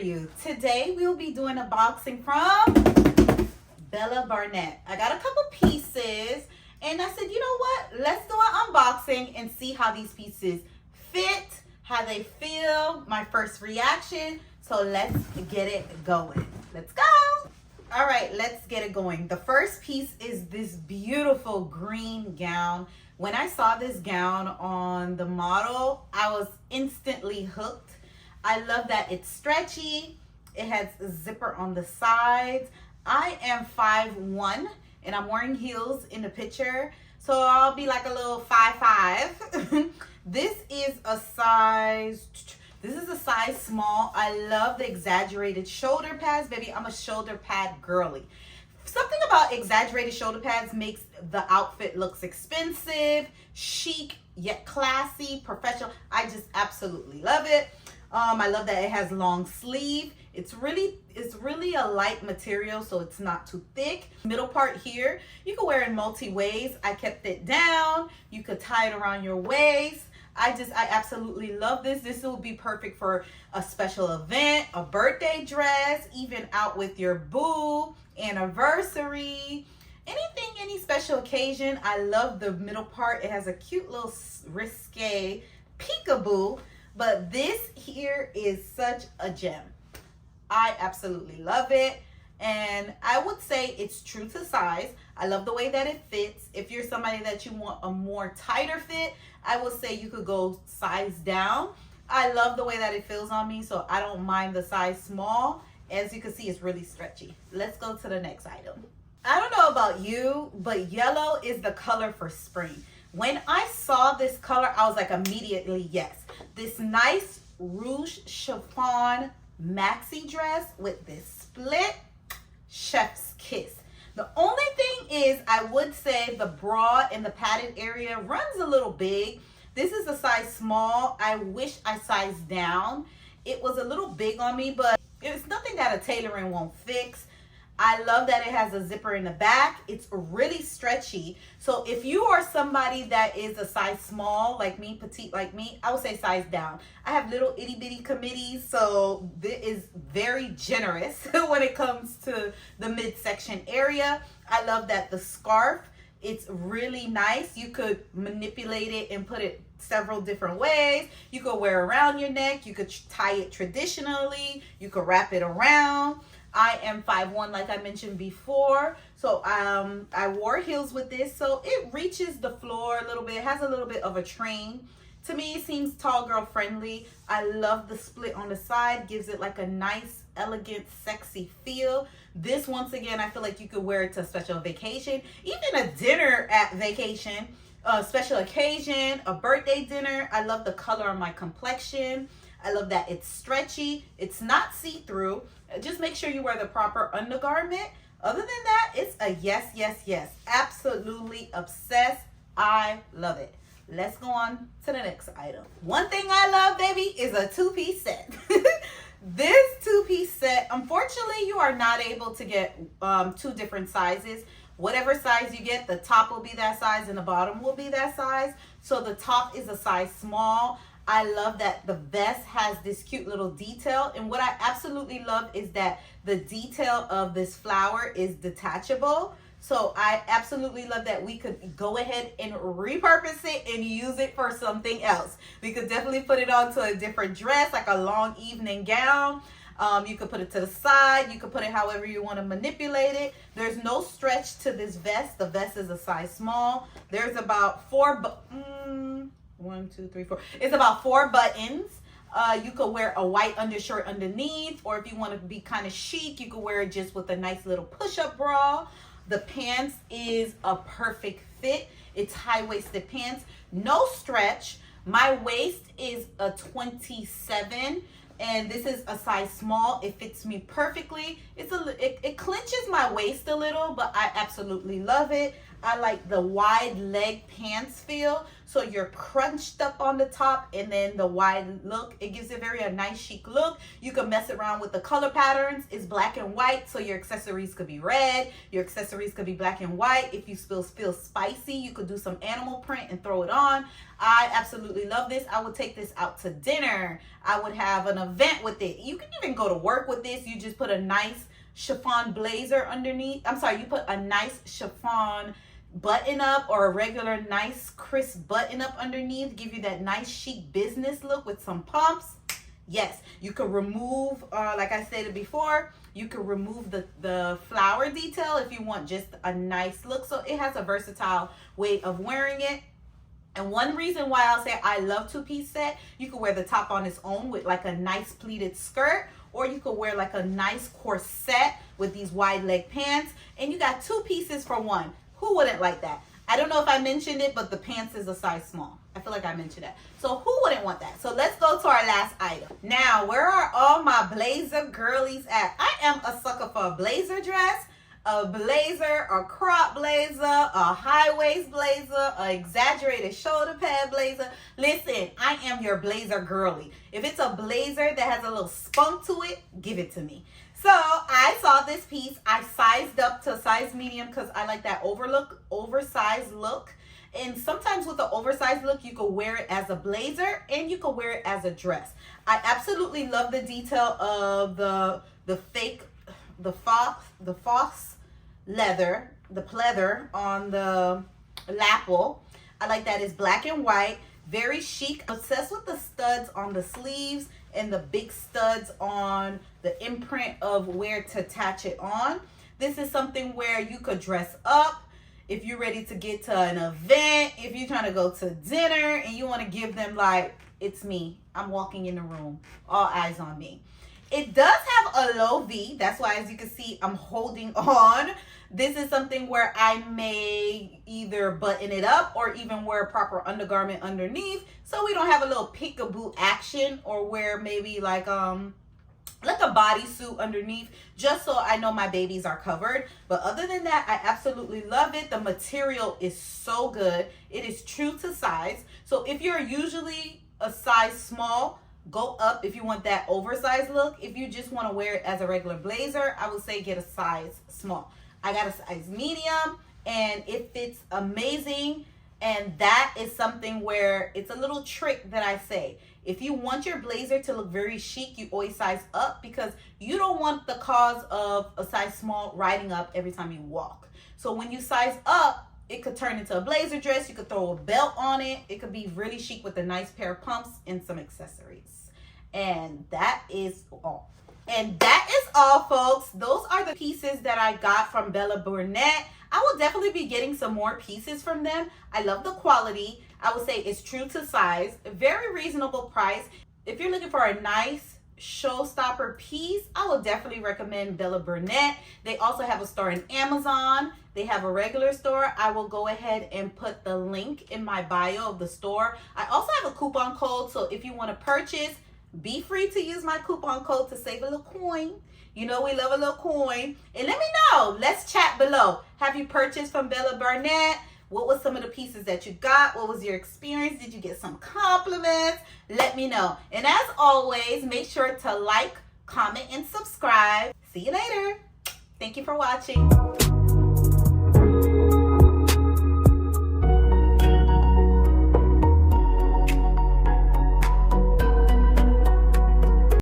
you. Today we'll be doing a boxing from Barnett. I got a couple pieces and I said, you know what? Let's do an unboxing and see how these pieces fit, how they feel, my first reaction. So let's get it going. Let's go. All right, let's get it going. The first piece is this beautiful green gown. When I saw this gown on the model, I was instantly hooked. I love that it's stretchy. It has a zipper on the sides. I am 5'1" and I'm wearing heels in the picture. So I'll be like a little 5'5". This is a size small. I love the exaggerated shoulder pads, baby. I'm a shoulder pad girly. Something about exaggerated shoulder pads makes the outfit looks expensive, chic, yet classy, professional. I just absolutely love it. I love that it has long sleeve. It's really a light material, so it's not too thick. Middle part here, you can wear it in multi ways. I kept it down. You could tie it around your waist. I absolutely love this. This will be perfect for a special event, a birthday dress, even out with your boo, anniversary, anything, any special occasion. I love the middle part. It has a cute little risque peekaboo, but this here is such a gem. I absolutely love it. And I would say it's true to size. I love the way that it fits. If you're somebody that you want a more tighter fit, I will say you could go size down. I love the way that it feels on me, so I don't mind the size small. As you can see, it's really stretchy. Let's go to the next item. I don't know about you, but yellow is the color for spring. When I saw this color, I was like immediately yes. This nice rouge chiffon maxi dress with this split chef's kiss. The only thing is, I would say the bra in the padded area runs a little big. This is a size small. I wish I sized down. It was a little big on me, but it's nothing that a tailoring won't fix. I love that it has a zipper in the back. It's really stretchy. So if you are somebody that is a size small, like me, petite like me, I would say size down. I have little itty bitty committees, so this is very generous when it comes to the midsection area. I love that the scarf, it's really nice. You could manipulate it and put it several different ways. You could wear it around your neck. You could tie it traditionally. You could wrap it around. I am 5'1", like I mentioned before, so I wore heels with this, so it reaches the floor a little bit. It has a little bit of a train. To me, it seems tall girl friendly. I love the split on the side. Gives it like a nice, elegant, sexy feel. This, once again, I feel like you could wear it to a special vacation, even a dinner at vacation, a special occasion, a birthday dinner. I love the color on my complexion. I love that it's stretchy. It's not see-through. Just make sure you wear the proper undergarment. Other than that, it's a yes, yes, yes. Absolutely obsessed. I love it. Let's go on to the next item. One thing I love, baby, is a two-piece set. This two-piece set, unfortunately, you are not able to get two different sizes. Whatever size you get, the top will be that size and the bottom will be that size. So the top is a size small. I love that the vest has this cute little detail. And what I absolutely love is that the detail of this flower is detachable. So I absolutely love that we could go ahead and repurpose it and use it for something else. We could definitely put it onto a different dress, like a long evening gown. You could put it to the side. You could put it however you want to manipulate it. There's no stretch to this vest. The vest is a size small. There's about it's about 4 buttons. You could wear a white undershirt underneath, or if you want to be kind of chic, you could wear it just with a nice little push-up bra. The pants is a perfect fit. It's high-waisted pants, no stretch. My waist is a 27, and this is a size small. It fits me perfectly. It clenches my waist a little, but I absolutely love it. I like the wide leg pants feel. So you're crunched up on the top and then the wide look. It gives it a nice chic look. You can mess around with the color patterns. It's black and white, so your accessories could be red. Your accessories could be black and white. If you still feel spicy, you could do some animal print and throw it on. I absolutely love this. I would take this out to dinner. I would have an event with it. You can even go to work with this. You just put a nice chiffon blazer underneath. I'm sorry, you put a nice chiffon button up or a regular nice crisp button up underneath. Give you that nice chic business look with some pumps. Yes, you could remove, like I stated before, you could remove the flower detail if you want just a nice look. So it has a versatile way of wearing it. And one reason why I'll say I love two-piece set, you could wear the top on its own with like a nice pleated skirt, or you could wear like a nice corset with these wide leg pants, and you got two pieces for one. Who wouldn't like that? I don't know if I mentioned it, but the pants is a size small. I feel like I mentioned that. So who wouldn't want that? So let's go to our last item. Now, where are all my blazer girlies at? I am a sucker for a blazer dress, a blazer, a crop blazer, a high waist blazer, a exaggerated shoulder pad blazer. Listen, I am your blazer girly. If it's a blazer that has a little spunk to it, give it to me. So I saw this piece. I sized up to size medium because I like that oversized look. And sometimes with the oversized look, you could wear it as a blazer and you could wear it as a dress. I absolutely love the detail of the false leather, the pleather on the lapel. I like that it's black and white, very chic. Obsessed with the studs on the sleeves and the big studs on the imprint of where to attach it on. This is something where you could dress up if you're ready to get to an event, if you're trying to go to dinner and you want to give them like, it's me, I'm walking in the room, all eyes on me. It does have a low V. That's why, as you can see, I'm holding on. This is something where I may either button it up or even wear a proper undergarment underneath, so we don't have a little peekaboo action, or wear maybe like a bodysuit underneath, just so I know my babies are covered. But other than that, I absolutely love it. The material is so good. It is true to size. So if you're usually a size small, go up if you want that oversized look. If you just want to wear it as a regular blazer, I would say get a size small. I got a size medium and it fits amazing. And that is something where it's a little trick that I say. If you want your blazer to look very chic, you always size up, because you don't want the cause of a size small riding up every time you walk. So when you size up, it could turn into a blazer dress. You could throw a belt on it. It could be really chic with a nice pair of pumps and some accessories. And that is all. And that is all, folks. Those are the pieces that I got from Bella Barnett. I will definitely be getting some more pieces from them. I love the quality. I would say it's true to size. Very reasonable price. If you're looking for a nice showstopper piece, I will definitely recommend Bella Barnett. They also have a store in Amazon. They have a regular store. I will go ahead and put the link in my bio of the store. I also have a coupon code, so if you want to purchase, be free to use my coupon code to save a little coin. You know we love a little coin. And let me know. Let's chat below. Have you purchased from Bella Barnett? What was some of the pieces that you got? What was your experience? Did you get some compliments? Let me know. And as always, make sure to like, comment, and subscribe. See you later. Thank you for watching.